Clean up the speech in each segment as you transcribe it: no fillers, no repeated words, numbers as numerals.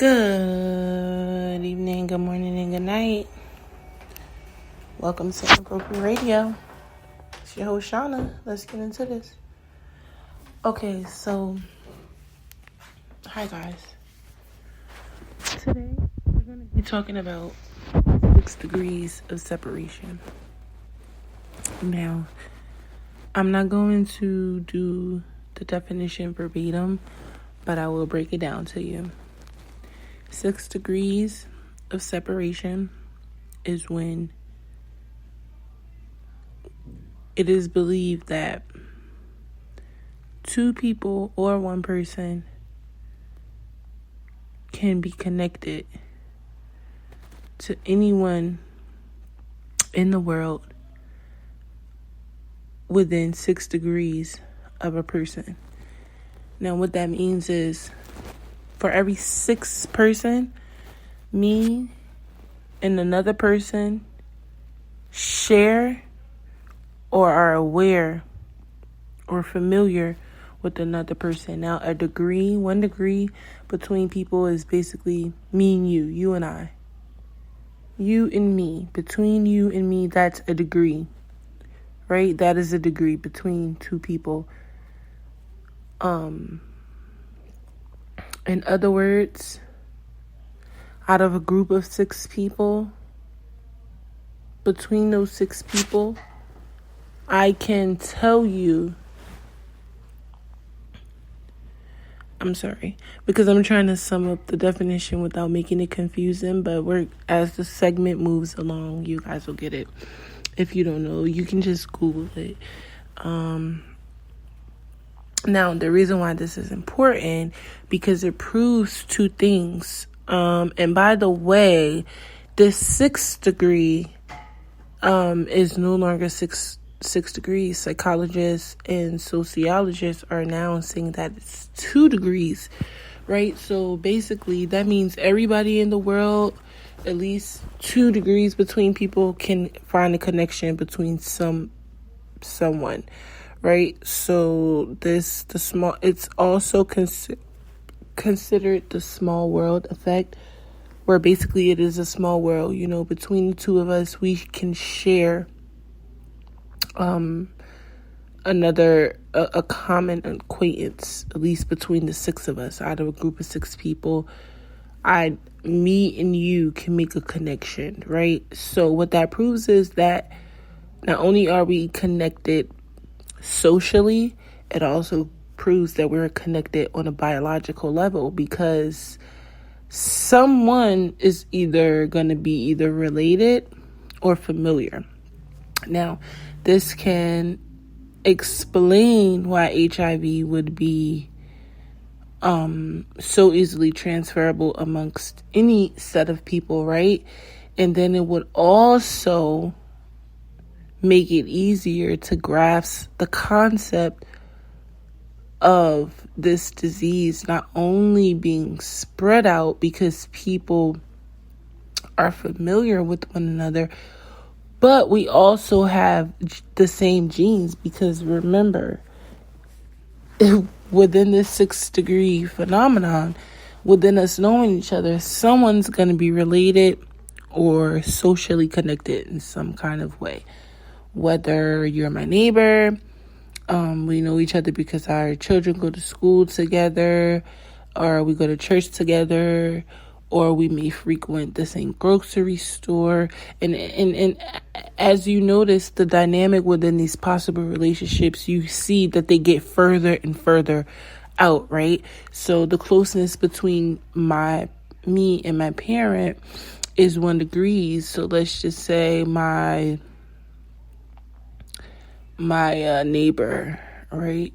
Good evening, good morning, and good night. Welcome to Inappropriate Radio. It's your host, Shauna. Let's get into this. Okay, so, hi guys. Today, we're going to be talking about 6 degrees of separation. Now, I'm not going to do the definition verbatim, but I will break it down to you. 6 degrees of separation is when it is believed that two people or one person can be connected to anyone in the world within 6 degrees of a person. Now, what that means is for every 6 person, me and another person share or are aware or familiar with another person. Now, 1 degree between people is basically me and you and I. You and me. Between you and me, that's a degree, right? That is a degree between two people. In other words, out of a group of 6 people, between those 6 people, I can tell you, I'm sorry, because I'm trying to sum up the definition without making it confusing, but as the segment moves along, you guys will get it. If you don't know, you can just Google it. Now, the reason why this is important, because it proves 2 things. And by the way, this 6th degree is no longer six degrees. Psychologists and sociologists are now saying that it's 2 degrees, right? So basically, that means everybody in the world, at least 2 degrees between people, can find a connection between someone. Right, so it's also considered the small world effect, where basically it is a small world. You know, between the 2 of us, we can share a common acquaintance, at least between the 6 of us. Out of a group of 6 people, me and you can make a connection, right? So what that proves is that not only are we connected socially, it also proves that we're connected on a biological level, because someone is either going to be either related or familiar. Now, this can explain why HIV would be so easily transferable amongst any set of people, right? And then it would also make it easier to grasp the concept of this disease not only being spread out because people are familiar with one another, but we also have the same genes, because remember, within this 6 degree phenomenon, within us knowing each other, someone's going to be related or socially connected in some kind of way. Whether you're my neighbor, we know each other because our children go to school together, or we go to church together, or we may frequent the same grocery store. And as you notice the dynamic within these possible relationships, you see that they get further and further out, right? So the closeness between me and my parent is 1 degree. So let's just say my neighbor, right?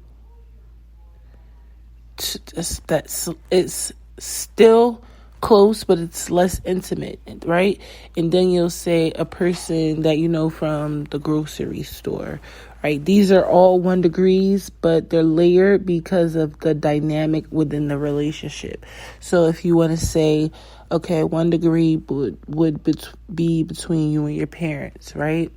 It's still close, but it's less intimate, right? And then you'll say a person that you know from the grocery store, right? These are all 1 degrees, but they're layered because of the dynamic within the relationship. So if you want to say, okay, 1 degree would be between you and your parents, right?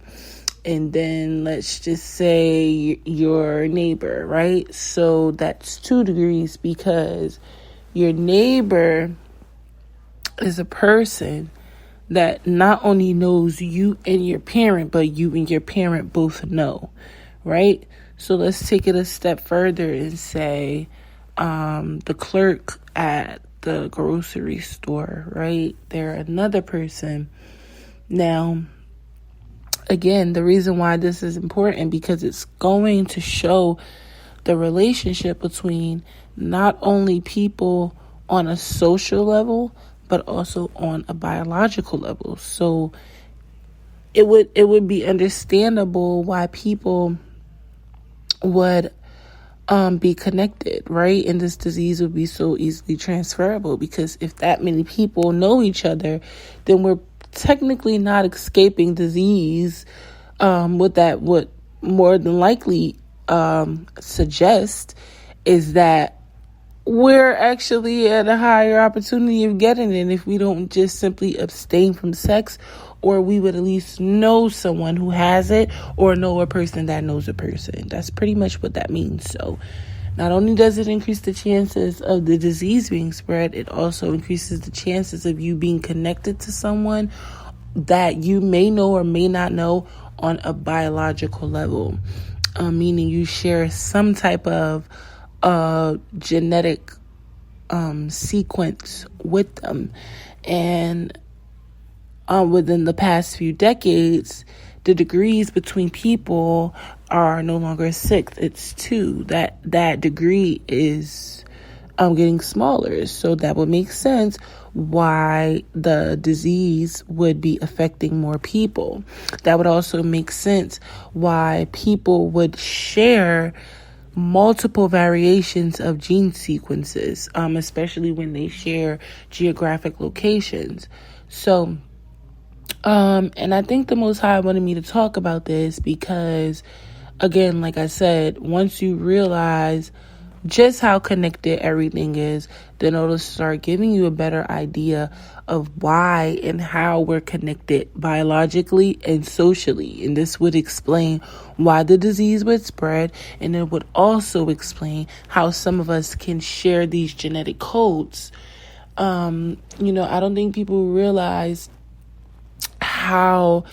And then let's just say your neighbor, right? So that's 2 degrees, because your neighbor is a person that not only knows you and your parent, but you and your parent both know, right? So let's take it a step further and say the clerk at the grocery store, right? They're another person. Now, again, the reason why this is important, because it's going to show the relationship between not only people on a social level, but also on a biological level. So it would be understandable why people would be connected, right? And this disease would be so easily transferable, because if that many people know each other, then we're technically not escaping disease. What that would more than likely suggest is that we're actually at a higher opportunity of getting it if we don't just simply abstain from sex, or we would at least know someone who has it, or know a person that knows a person. That's pretty much what that means. So not only does it increase the chances of the disease being spread, it also increases the chances of you being connected to someone that you may know or may not know on a biological level, meaning you share some type of genetic sequence with them. And within the past few decades, the degrees between people are no longer 6, it's 2. That degree is getting smaller. So that would make sense why the disease would be affecting more people. That would also make sense why people would share multiple variations of gene sequences, especially when they share geographic locations. So, and I think the Most High wanted me to talk about this because, again, like I said, once you realize just how connected everything is, then it'll start giving you a better idea of why and how we're connected biologically and socially. And this would explain why the disease would spread, and it would also explain how some of us can share these genetic codes. I don't think people realize how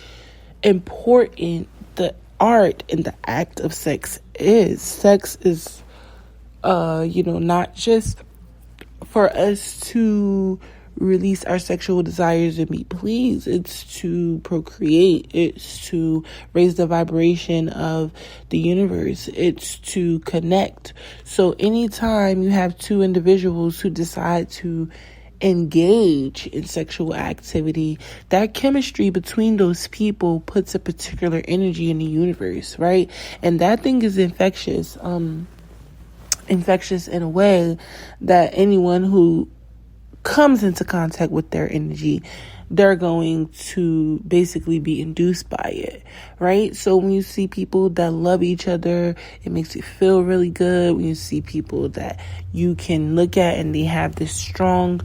important the art and the act of sex is. Sex is not just for us to release our sexual desires and be pleased. It's to procreate. It's to raise the vibration of the universe. It's to connect. So anytime you have two individuals who decide to engage in sexual activity, that chemistry between those people puts a particular energy in the universe, right? And that thing is infectious in a way that anyone who comes into contact with their energy, they're going to basically be induced by it, right? So when you see people that love each other, it makes you feel really good. When you see people that you can look at and they have this strong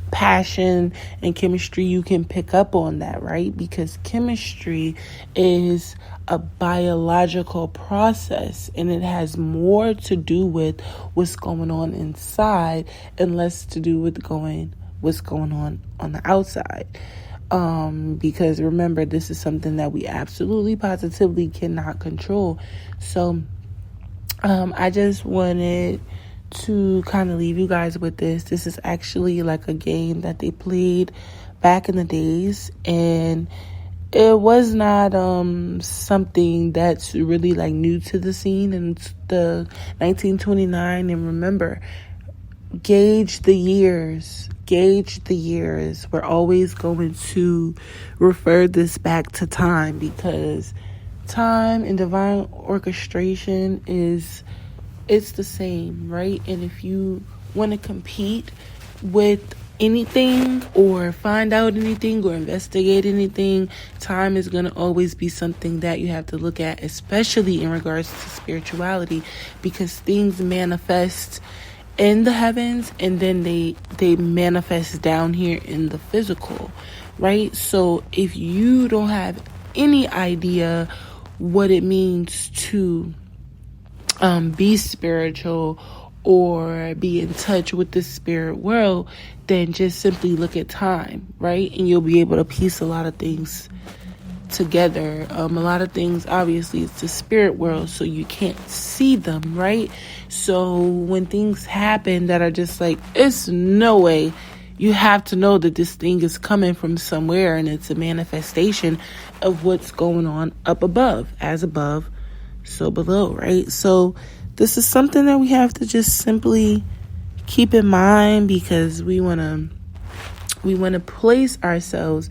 passion and chemistry, you can pick up on that, right? Because chemistry is a biological process, and it has more to do with what's going on inside and less to do with what's going on the outside. Because remember, this is something that we absolutely positively cannot control. So I just wanted to kind of leave you guys with this. This is actually like a game that they played back in the days, and it was not something that's really like new to the scene in the 1929. And remember, gauge the years. We're always going to refer this back to time, because time and divine orchestration it's the same, right? And if you want to compete with anything or find out anything or investigate anything, time is going to always be something that you have to look at, especially in regards to spirituality, because things manifest in the heavens and then they manifest down here in the physical, right? So if you don't have any idea what it means to be spiritual or be in touch with the spirit world, then just simply look at time, right? And you'll be able to piece a lot of things together. A lot of things, obviously, it's the spirit world, so you can't see them, right? So when things happen that are just like, it's no way, you have to know that this thing is coming from somewhere, and it's a manifestation of what's going on up above. As above, so below, right? So this is something that we have to just simply keep in mind, because we want to place ourselves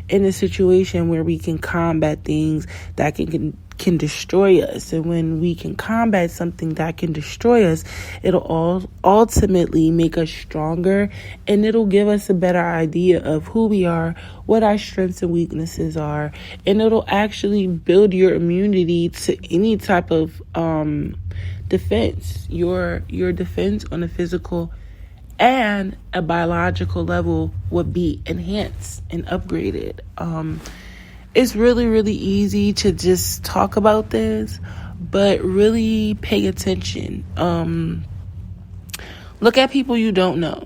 in a situation where we can combat things that can destroy us. And when we can combat something that can destroy us, it'll all ultimately make us stronger, and it'll give us a better idea of who we are, what our strengths and weaknesses are, and it'll actually build your immunity to any type of defense. Your defense on a physical and a biological level would be enhanced and upgraded. It's really, really easy to just talk about this, but really pay attention. Look at people you don't know.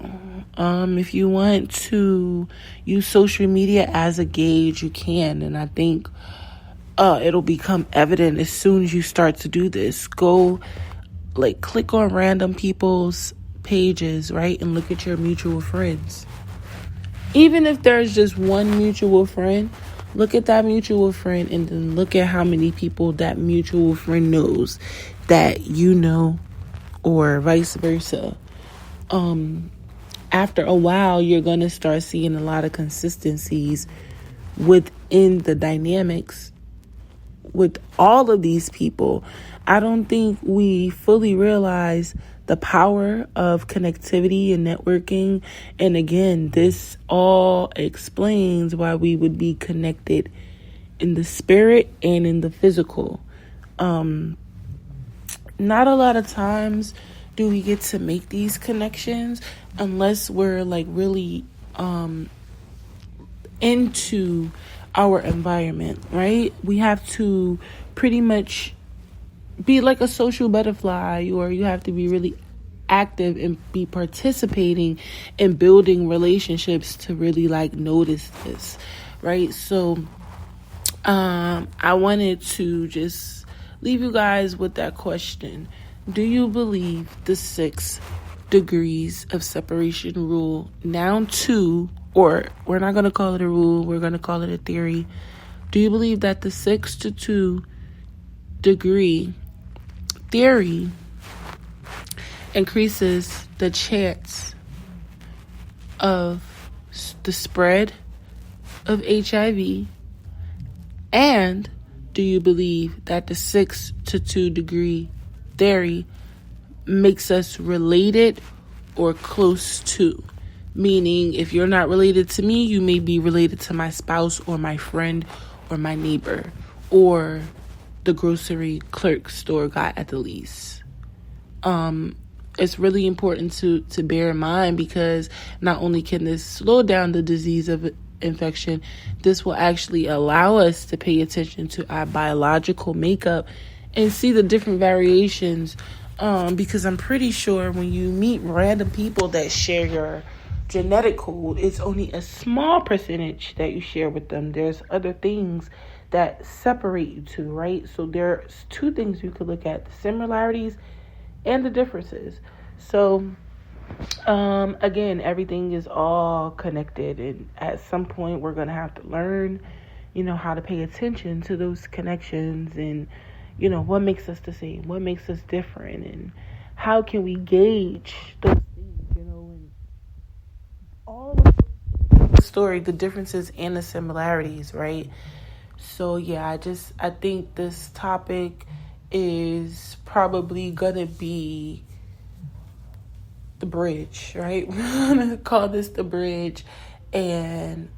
If you want to use social media as a gauge, you can. And I think it'll become evident as soon as you start to do this. Go, click on random people's pages, right? And look at your mutual friends. Even if there's just one mutual friend, look at that mutual friend, and then look at how many people that mutual friend knows that you know, or vice versa. After a while, you're going to start seeing a lot of consistencies within the dynamics with all of these people. I don't think we fully realize the power of connectivity and networking. And again, this all explains why we would be connected in the spirit and in the physical. Not a lot of times do we get to make these connections unless we're really into our environment, right? We have to pretty much be like a social butterfly, or you have to be really active and be participating in building relationships to really notice this, right? So I wanted to just leave you guys with that question. Do you believe the 6 degrees of separation rule, now 2, or we're not going to call it a rule, we're going to call it a theory? Do you believe that the 6 to 2 degree theory increases the chance of the spread of HIV? And do you believe that the 6 to 2 degree theory makes us related or close to? Meaning, if you're not related to me, you may be related to my spouse or my friend or my neighbor or the grocery clerk store guy at the least. It's really important to bear in mind, because not only can this slow down the disease of infection, this will actually allow us to pay attention to our biological makeup and see the different variations. Because I'm pretty sure when you meet random people that share your genetic code, it's only a small percentage that you share with them. There's other things that separate you two, right? So there's 2 things you could look at: the similarities and the differences. So again, everything is all connected, and at some point we're going to have to learn, how to pay attention to those connections, and what makes us the same, what makes us different, and how can we gauge those things, and all of the story, the differences and the similarities, right? So yeah, I think this topic is probably gonna be the bridge, right? We're gonna call this the bridge, and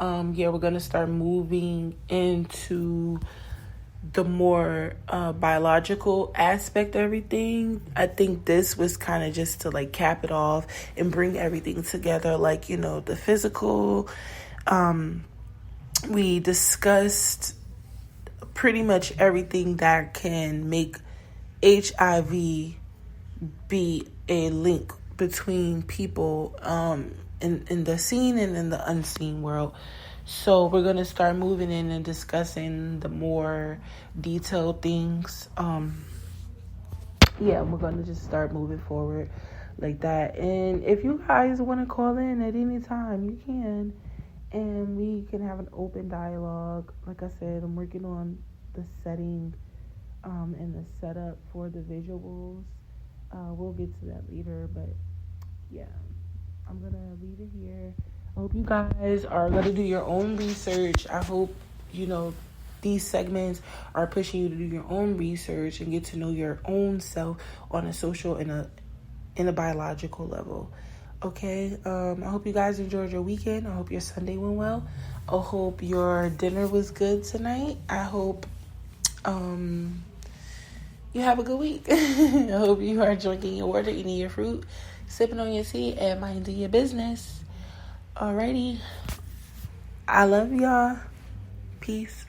we're gonna start moving into the more biological aspect of everything. I think this was kind of just to cap it off and bring everything together, the physical. We discussed pretty much everything that can make HIV be a link between people in the seen and in the unseen world. So we're going to start moving in and discussing the more detailed things. We're going to just start moving forward like that. And if you guys want to call in at any time, you can. And we can have an open dialogue. Like I said, I'm working on the setting and the setup for the visuals. We'll get to that later. But yeah, I'm going to leave it here. I hope you guys are going to do your own research. I hope, these segments are pushing you to do your own research and get to know your own self on a social and in a biological level. Okay, I hope you guys enjoyed your weekend. I hope your Sunday went well. I hope your dinner was good tonight. I hope you have a good week. I hope you are drinking your water, eating your fruit, sipping on your tea, and minding your business. Alrighty. I love y'all. Peace.